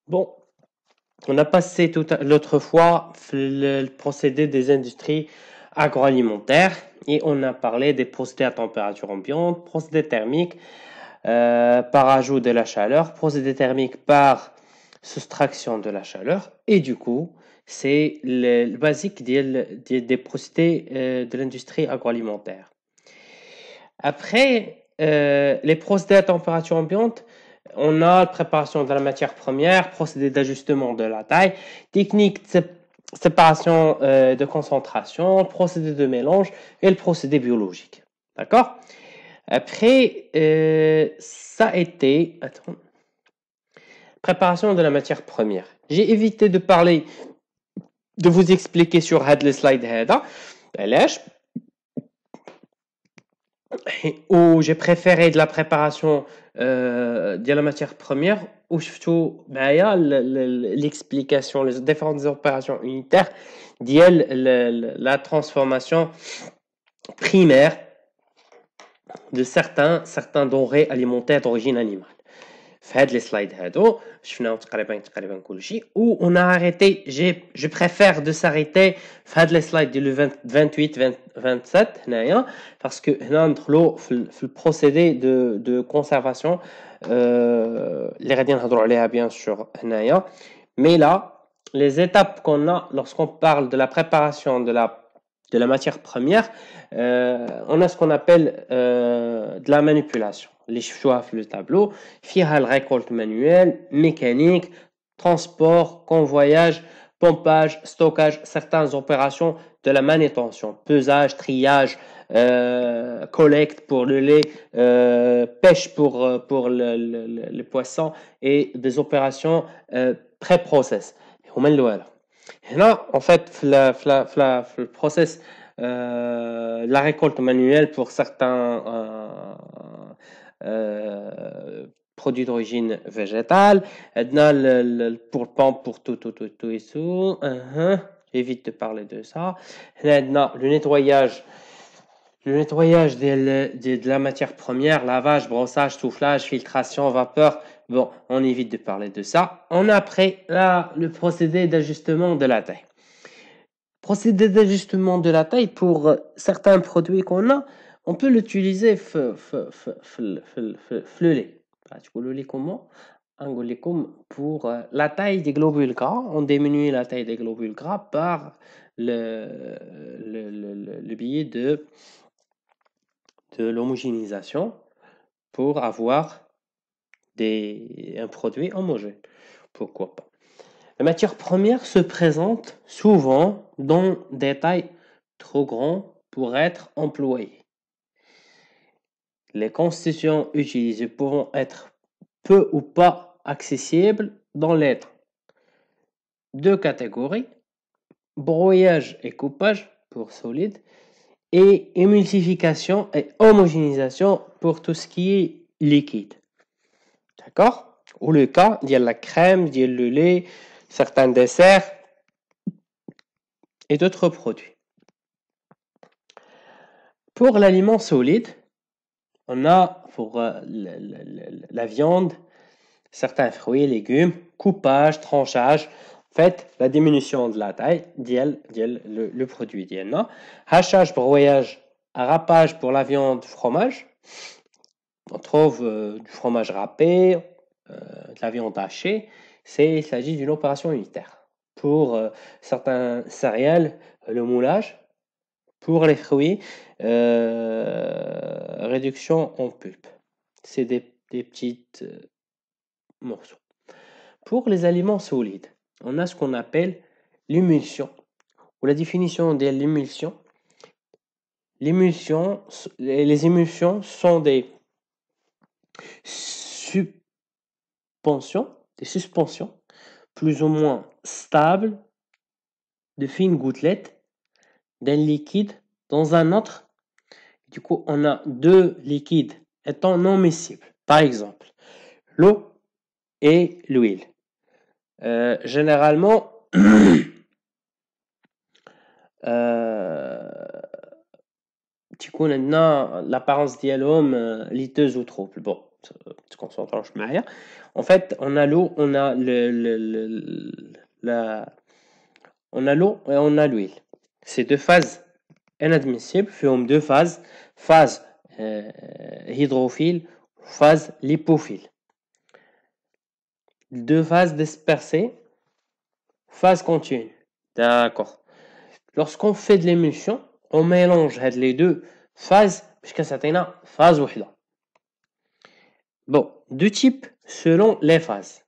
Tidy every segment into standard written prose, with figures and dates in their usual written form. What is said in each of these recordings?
Bon, on a passé l'autre fois le procédé des industries agroalimentaires et on a parlé des procédés à température ambiante, procédés thermiques par ajout de la chaleur, procédé thermique par soustraction de la chaleur et du coup, c'est le basique des procédés de l'industrie agroalimentaire. Après, les procédés à température ambiante, on a la préparation de la matière première, procédé d'ajustement de la taille, technique de séparation de concentration, procédé de mélange et le procédé biologique. D'accord? Après, ça a été... Attends. Préparation de la matière première. J'ai évité de parler, de vous expliquer sur le slide هذا. علاش où j'ai préféré de la préparation de la matière première où je trouve l'explication les différentes opérations unitaires la transformation primaire de certains denrées alimentaires d'origine animale. في هاد لي سلايد هادو شفناهم تقريبا كل شيء و on a arrêté je préfère de s'arrêter في هاد لي سلايد ديال 28 27 هنايا parce que هنا ندخلوا في البروسيدي de conservation اللي غادي نهضروا عليها bien sûr هنايا mais là les étapes qu'on a lorsqu'on parle de la préparation de la matière première on a ce qu'on appelle de la manipulation اللي شفتوها في le tableau فيها الريكولت manuel, mécanique, transport, convoyage, pompage, stockage, certaines opérations de la manutention, pesage, triage, collecte pour le lait, pêche pour le poisson et des opérations pré-process. هما الأولى. هنا en fait في le process la récolte manuelle pour certains produits d'origine végétale. Pour pompe, pour tout et tout. J'évite de parler de ça. Le nettoyage de la matière première, lavage, brossage, soufflage, filtration, vapeur. Bon, on évite de parler de ça. On a après là, le procédé d'ajustement de la taille. Procédé d'ajustement de la taille pour certains produits qu'on a, on peut l'utiliser le lait. Le lait comment? Pour la taille des globules gras, on diminue la taille des globules gras par le biais de l'homogénéisation pour avoir un produit homogène. Pourquoi pas? La matière première se présente souvent dans des tailles trop grandes pour être employées. Les constituants utilisés pourront être peu ou pas accessibles dans les deux catégories, broyage et coupage pour solide et émulsification et homogénéisation pour tout ce qui est liquide. D'accord? Ou le cas, il y a la crème, il y a le lait, certains desserts et d'autres produits. Pour l'aliment solide, on a pour la viande, certains fruits et légumes, coupage, tranchage, en fait, la diminution de la taille le produit ديالنا. Hachage, broyage, râpage pour la viande, fromage. On trouve du fromage râpé, de la viande hachée. Il s'agit d'une opération unitaire. Pour certains céréales, le moulage. Pour les fruits, réduction en pulpe. C'est des petites morceaux. Pour les aliments solides, on a ce qu'on appelle l'émulsion. Ou la définition de l'émulsion. Les émulsions sont des suspensions plus ou moins stables de fines gouttelettes d'un liquide dans un autre. Du coup, on a deux liquides étant non miscibles. Par exemple, l'eau et l'huile. Généralement, تكون عندنا l'apparence ديالهم liteuse ou trouble. Bon, تكونسونطراوش معايا. En fait, on a l'eau, on a on a l'eau et on a l'huile. Ces deux phases inadmissibles font deux phases, phase hydrophile, phase lipophile. Deux phases dispersées, phase continue. D'accord. Lorsqu'on fait de l'émulsion, on mélange les deux phases jusqu'à certaines phase وحدة. Bon, deux types selon les phases.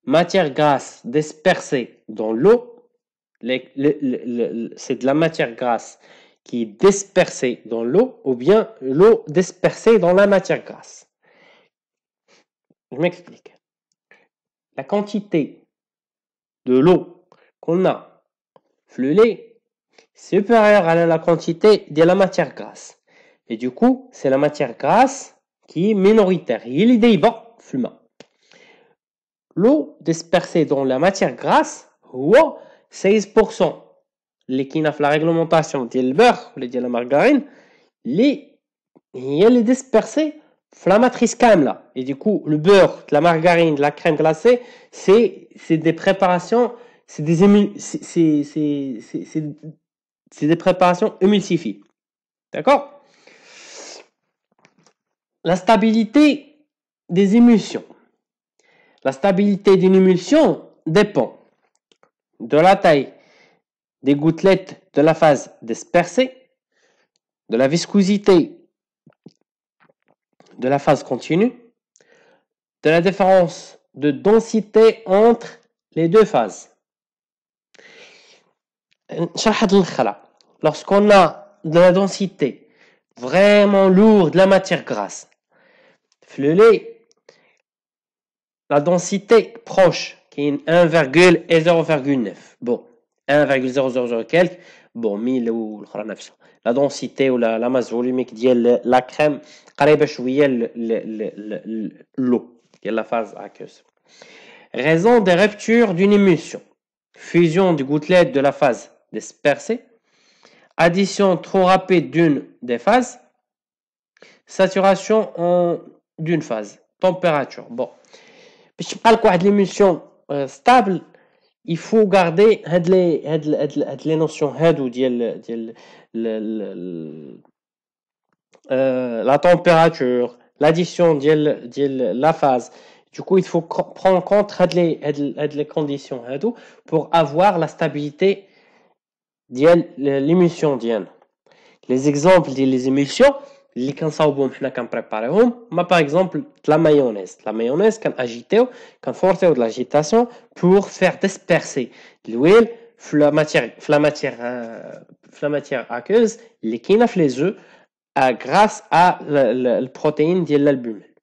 Matière grasse dispersée dans l'eau, c'est de la matière grasse qui est dispersée dans l'eau ou bien l'eau dispersée dans la matière grasse. Je m'explique. La quantité de l'eau qu'on a fleurie supérieure à la quantité de la matière grasse. Et du coup, c'est la matière grasse qui est minoritaire. Il est débat fumant. L'eau dispersée dans la matière grasse, 16%. Les qui n'a la réglementation du beurre ou de la margarine, il est dispersé dans la matrice kamla. Et du coup, le beurre, la margarine, la crème glacée, c'est des préparations, c'est des préparations émulsifiées. D'accord? La stabilité des émulsions. La stabilité d'une émulsion dépend de la taille des gouttelettes de la phase dispersée, de la viscosité de la phase continue, de la différence de densité entre les deux phases. Lorsqu'on a de la densité vraiment lourde de la matière grasse, la densité proche qui est 1, et 0,9. Bon, 1,000 quelque, bon, 1000 ou la densité ou la masse volumique de la crème, قريبة شوية l'eau, qui est la phase aqueuse. Raison des ruptures d'une émulsion. Fusion du gouttelette de la phase dispersée, addition trop rapide d'une des phases, saturation d'une phase, température. Bon, باش تبقى لك واحد l'émulsion stable, il faut garder هاد les notions هادو ديال la température, l'addition ديال la phase. Du coup, il faut prendre en compte les conditions هادو pour avoir la stabilité ديال l'émulsion ديالنا. Les exemples ديال les émulsions اللي كنصاوبهم حنا كنبريباريوهم, par exemple la mayonnaise كنفورسيو de l'agitation pour faire disperser l'huile في la matière aqueuse اللي كاينه في les œufs grâce à la protéine ديال l'albumine.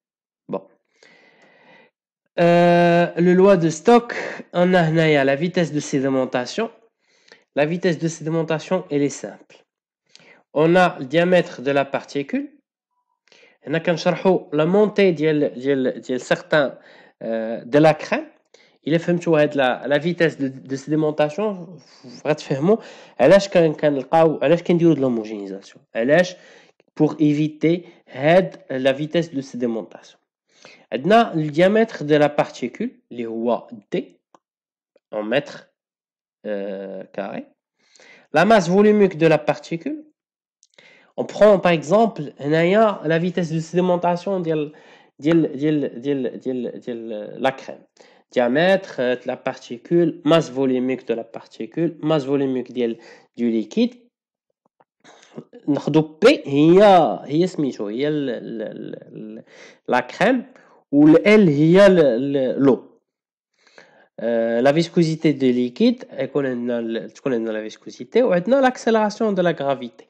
Bon. Le loi de Stock, on a هنايا la vitesse de sédimentation. La vitesse de sédimentation, elle est simple. On a le diamètre de la particule. On a la montée de certains de la crème. Il est fait la vitesse de sédimentation. علاش كنديروا de l'homogénéisation. Pour éviter la vitesse de sédimentation. On a le diamètre de la particule, اللي هو D en mètres carrés. La masse volumique de la particule. On prend par exemple la vitesse de sédimentation de la crème. Diamètre de la particule, masse volumique de la particule, masse volumique du liquide. ناخذ P هي سميتو هي la crème ou L هي l'eau. La viscosité du liquide تكون عندنا la viscosité وعندنا l'accélération de la gravité.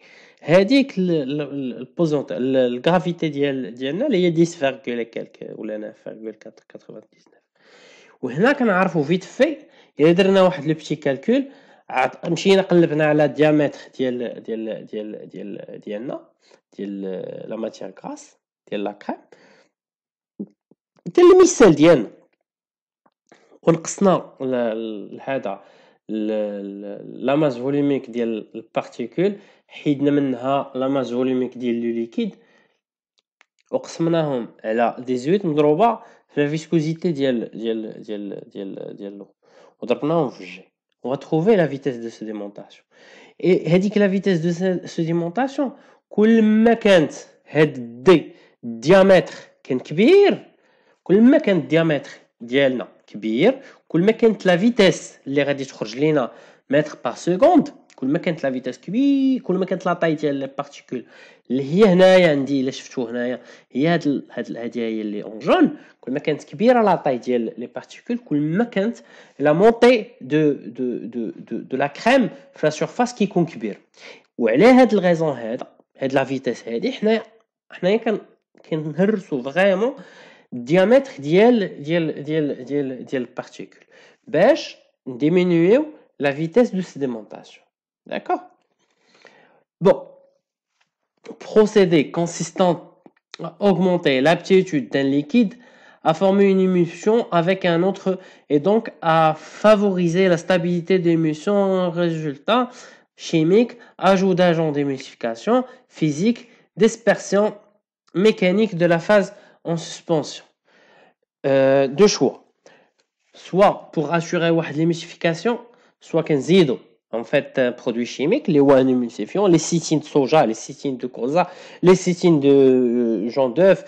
هذيك الجرافيتي ديالنا اللي هي 10 كالك ولا 9.99. وهنا كنعرفوا فيت في الا درنا واحد لو بتي كالكول, مشينا قلبنا على الديامتر ديالنا ديال لا ماتيير غراس ديال لا كريم ديال المثال ديالنا, ونقصنا هذا لا ماس فوليميك ديال البارتيكول, حيدنا منها لا ماس فوليميك ديال لو ليكيد, وقسمناهم على 18 مضروبة في la viscosité ديال l'eau وضربناهم في الجي. On va trouver la vitesse de sédimentation. Et هذيك la vitesse de sédimentation كل ما كانت هاد دي الديامتر كان كبير، كل ما كان الديامتر ديالنا كبير، كل ما كانت لا فيتيس اللي غادي تخرج لينا متر بار سكوند، كل ما كانت لا فيتيس كبير، كل ما كانت لا طاي ديال لي بارتيكول اللي هي هنايا عندي الا شفتو هنايا هي هادي هي اللي اون جون، كل ما كانت كبيره لا طاي ديال لي بارتيكول كل ما كانت لا مونتي دو لا كريم في لا سيرفاس كيكون كبير. وعلى هاد الغيزون هاد لا فيتيس هادي حنايا كنهرسو فريمون الديامتر ديال البارتيكول باش نديمينيو la vitesse de sédimentation. D'accord? Bon, procédé consistant à augmenter l'aptitude d'un liquide à former une émulsion avec un autre et donc à favoriser la stabilité d'émulsion. Résultat chimique, ajout d'agents d'émulsification physique, dispersion mécanique de la phase en suspension. Deux choix. Soit pour assurer l'émulsification, soit qu'nzido en fait un produit chimique, les un émulsifiant, les cytines de soja, les cytines de colza, les cytines de jaune d'œuf,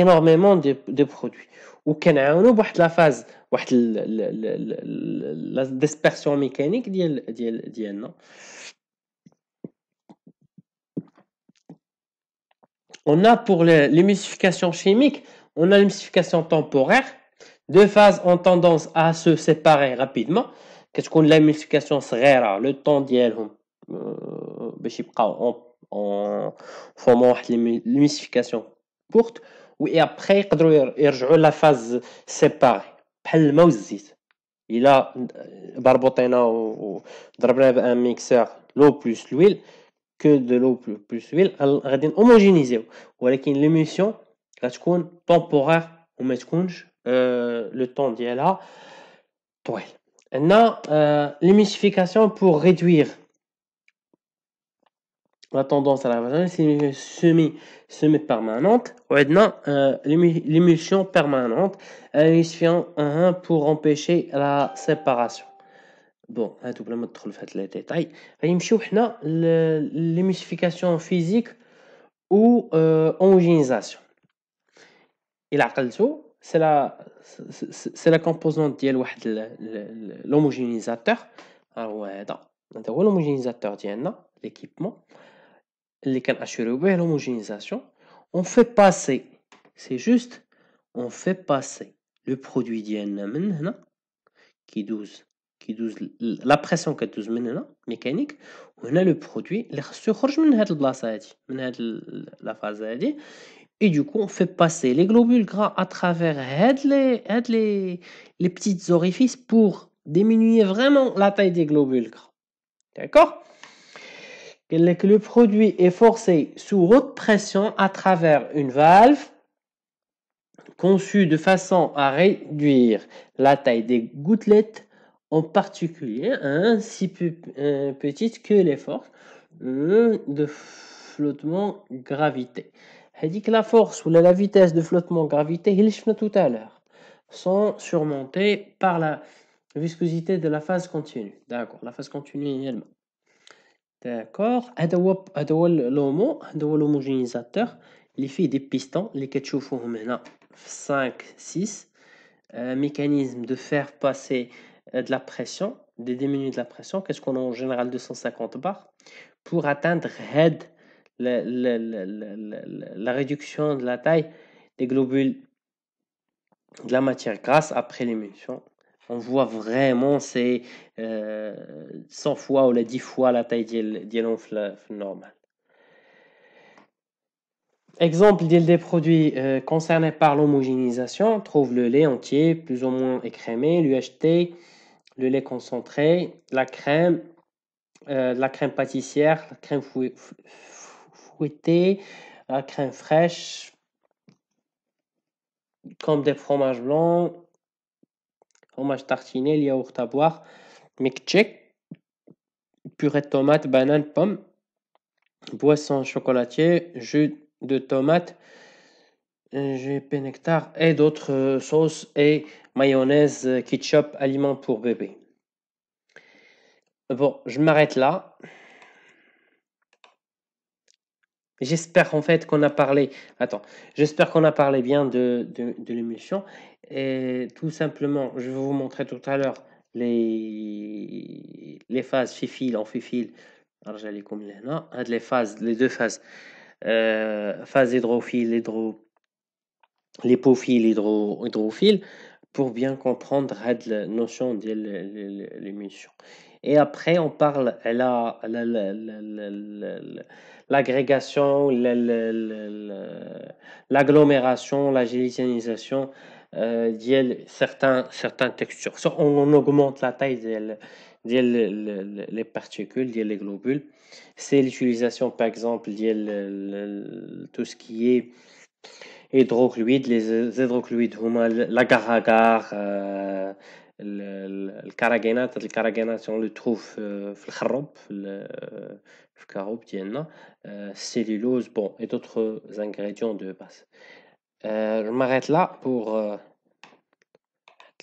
énormément de produits. Ou كنعاونوا بواحد la phase, واحد la dispersion mécanique ديالنا. On a pour l'émulsification chimique, on a l'émulsification temporaire. Deux phases ont tendance à se séparer rapidement. Qu'est-ce qu'on a l'émulsification صغيرة, le temps ديالهم باش يبقاو en formant l'émulsification courte, et après يقدروا يرجعوا la phase séparée بحال الماء والزيت. إلا بربطينا وضربنا بان ميكسور l'eau plus l'huile que de l'eau plus l'huile غادي homogénéiser, ولكن l'émulsion غتكون temporaire وما تكونش le temps ديالها طويل. عندنا l'émulsification pour réduire la tendance à la c'est semi-permanente, وعندنا l'émulsion permanente, l'émulsion pour empêcher la séparation. Bon, هادو بلا ما ندخل في هاد لي ديتاي غنمشيو حنا l'émulsification physique ou homogénéisation. إلا عقلتو c'est la composante ديال واحد l'homogénéisateur. هو هذا هو l'homogénéisateur ديالنا, l'équipement اللي كنأشيريو به l'homogénéisation. On fait passer, c'est juste on fait passer le produit ديالنا من هنا كيدوز la pression كدوز من هنا mécanique, وهنا le produit اللي خصو يخرج من هاد البلاصه هادي, من هاد la phase هادي. Et du coup, on fait passer les globules gras à travers les petits orifices pour diminuer vraiment la taille des globules gras. D'accord? Que le produit est forcé sous haute pression à travers une valve conçue de façon à réduire la taille des gouttelettes, en particulier si petite que les forces de flottement gravité. هذيك la force ou la vitesse de flottement gravité اللي شفنا tout à l'heure sont surmontées par la viscosité de la phase continue. D'accord, la phase continue هي الماء. D'accord, هذا هو l'homogénéisateur اللي فيه des pistons اللي كتشوفوهم هنا في 5 6 mécanisme de faire passer de la pression, de diminuer de la pression. Qu'est-ce qu'on a en général 250 bars pour atteindre la réduction de la taille des globules de la matière grasse après l'émulsion. On voit vraiment c'est 100 fois ou 10 fois la taille ديالهم في normal. Exemple des produits concernés par l'homogénéisation, on trouve le lait entier plus ou moins écrémé, l'UHT, le lait concentré, la crème pâtissière, la crème fouettée, la crème fraîche, comme des fromages blancs, fromage tartiné, le yaourt à boire, milkshake, purée de tomates, bananes, pommes, boisson chocolatier, jus de tomates, GP nectar et d'autres sauces et mayonnaise, ketchup, aliments pour bébé. Bon, je m'arrête là. J'espère en fait qu'on a parlé. Attends, j'espère qu'on a parlé bien de l'émulsion. Et tout simplement, je vais vous montrer tout à l'heure les phases fifile en fifile. Alors j'allais comme là, les phases, les deux phases. Phase hydrophile, lipophile, hydrophile, pour bien comprendre la notion de l'émulsion. Et après, on parle l'agrégation, l'agglomération, la géliténisation certaines textures. So, on augmente la taille des particules, les globules. C'est l'utilisation, par exemple, tout ce qui est hydrochlorides. Les hydrochlorides هما l'agar-agar, الكراجينات on le trouve في الخروب في الكاروب ديالنا cellulose bon et d'autres ingrédients de base. Je m'arrête là pour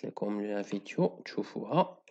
لكم la vidéo تشوفوها.